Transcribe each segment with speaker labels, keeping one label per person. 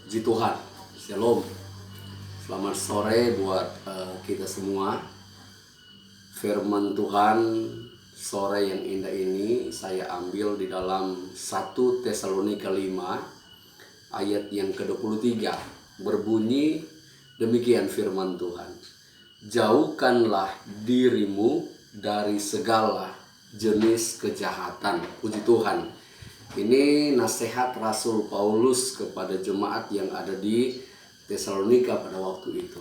Speaker 1: Puji Tuhan, Shalom. Selamat sore buat kita semua. Firman Tuhan sore yang indah ini saya ambil di dalam 1 Tesalonika 5 ayat yang ke-23. Berbunyi demikian firman Tuhan. Jauhkanlah dirimu dari segala jenis kejahatan. Puji Tuhan. Ini nasihat Rasul Paulus kepada jemaat yang ada di Tesalonika pada waktu itu.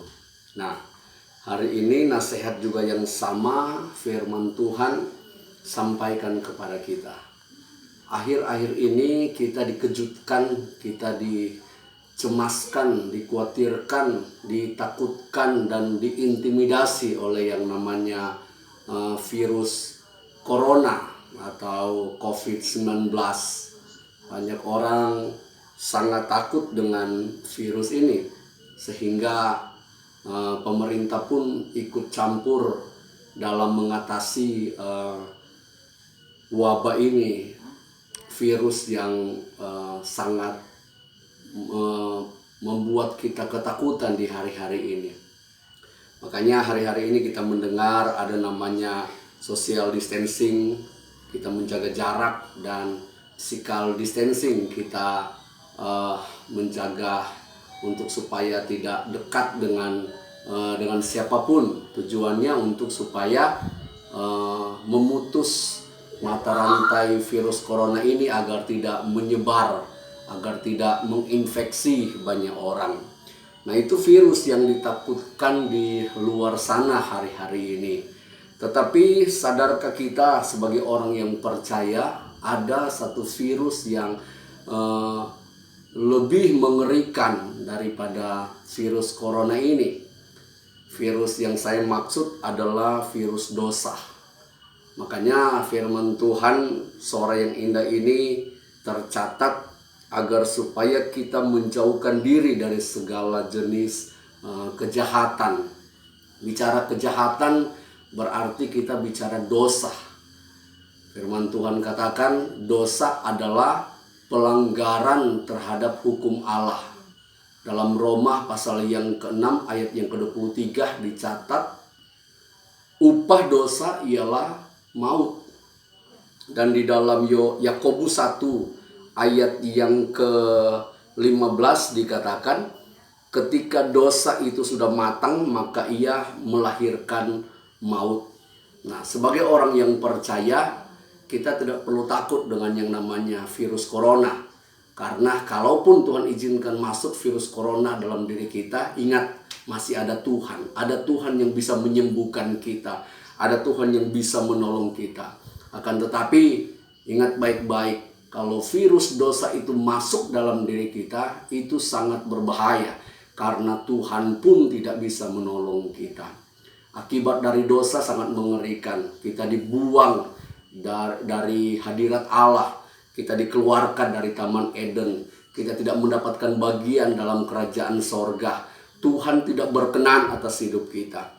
Speaker 1: Nah, hari ini nasihat juga yang sama firman Tuhan sampaikan kepada kita. Akhir-akhir ini kita dikejutkan, kita dicemaskan, dikhawatirkan, ditakutkan dan diintimidasi oleh yang namanya virus corona atau COVID-19. Banyak orang sangat takut dengan virus ini, sehingga pemerintah pun ikut campur dalam mengatasi wabah ini, virus yang sangat membuat kita ketakutan di hari-hari ini. Makanya hari-hari ini kita mendengar ada namanya social distancing, kita menjaga jarak, dan physical distancing, kita menjaga untuk supaya tidak dekat dengan siapapun. Tujuannya untuk supaya memutus mata rantai virus corona ini agar tidak menyebar, agar tidak menginfeksi banyak orang. Nah, itu virus yang ditakutkan di luar sana hari-hari ini. Tetapi sadarkah kita sebagai orang yang percaya ada satu virus yang lebih mengerikan daripada virus corona ini? Virus yang saya maksud adalah virus dosa. Makanya firman Tuhan sore yang indah ini tercatat agar supaya kita menjauhkan diri dari segala jenis kejahatan. Bicara kejahatan berarti kita bicara dosa. Firman Tuhan katakan dosa adalah pelanggaran terhadap hukum Allah. Dalam Roma pasal yang ke-6 ayat yang ke-23 dicatat, upah dosa ialah maut. Dan di dalam Yakobus 1 ayat yang ke-15 dikatakan, ketika dosa itu sudah matang maka ia melahirkan maut. Nah, sebagai orang yang percaya, kita tidak perlu takut dengan yang namanya virus corona. Karena kalaupun Tuhan izinkan masuk virus corona dalam diri kita, ingat masih ada Tuhan. Ada Tuhan yang bisa menyembuhkan kita. Ada Tuhan yang bisa menolong kita. Akan tetapi ingat baik-baik, kalau virus dosa itu masuk dalam diri kita, itu sangat berbahaya. Karena Tuhan pun tidak bisa menolong kita. Akibat dari dosa sangat mengerikan. Kita dibuang dari hadirat Allah. Kita dikeluarkan dari Taman Eden. Kita tidak mendapatkan bagian dalam kerajaan sorga. Tuhan tidak berkenan atas hidup kita.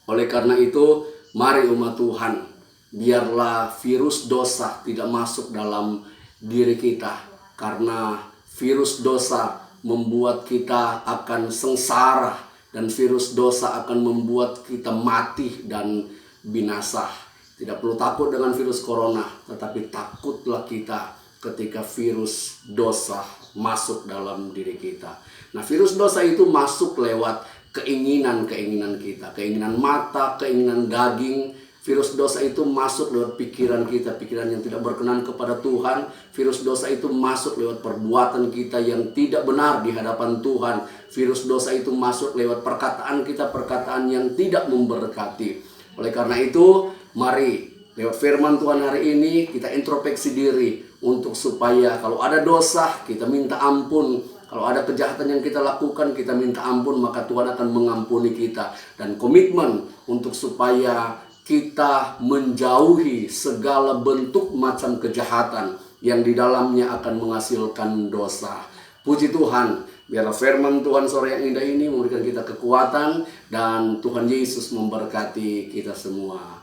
Speaker 1: Oleh karena itu, mari umat Tuhan, biarlah virus dosa tidak masuk dalam diri kita. Karena virus dosa membuat kita akan sengsara. Dan virus dosa akan membuat kita mati dan binasa. Tidak perlu takut dengan virus corona, tetapi takutlah kita ketika virus dosa masuk dalam diri kita. Nah, virus dosa itu masuk lewat keinginan-keinginan kita. Keinginan mata, keinginan daging. Virus dosa itu masuk lewat pikiran kita, pikiran yang tidak berkenan kepada Tuhan. Virus dosa itu masuk lewat perbuatan kita yang tidak benar di hadapan Tuhan. Virus dosa itu masuk lewat perkataan kita, perkataan yang tidak memberkati. Oleh karena itu, mari lewat firman Tuhan hari ini kita introspeksi diri untuk supaya kalau ada dosa kita minta ampun. Kalau ada kejahatan yang kita lakukan kita minta ampun, maka Tuhan akan mengampuni kita. Dan komitmen untuk supaya kita menjauhi segala bentuk macam kejahatan yang di dalamnya akan menghasilkan dosa. Puji Tuhan, biarlah firman Tuhan sore yang indah ini memberikan kita kekuatan dan Tuhan Yesus memberkati kita semua.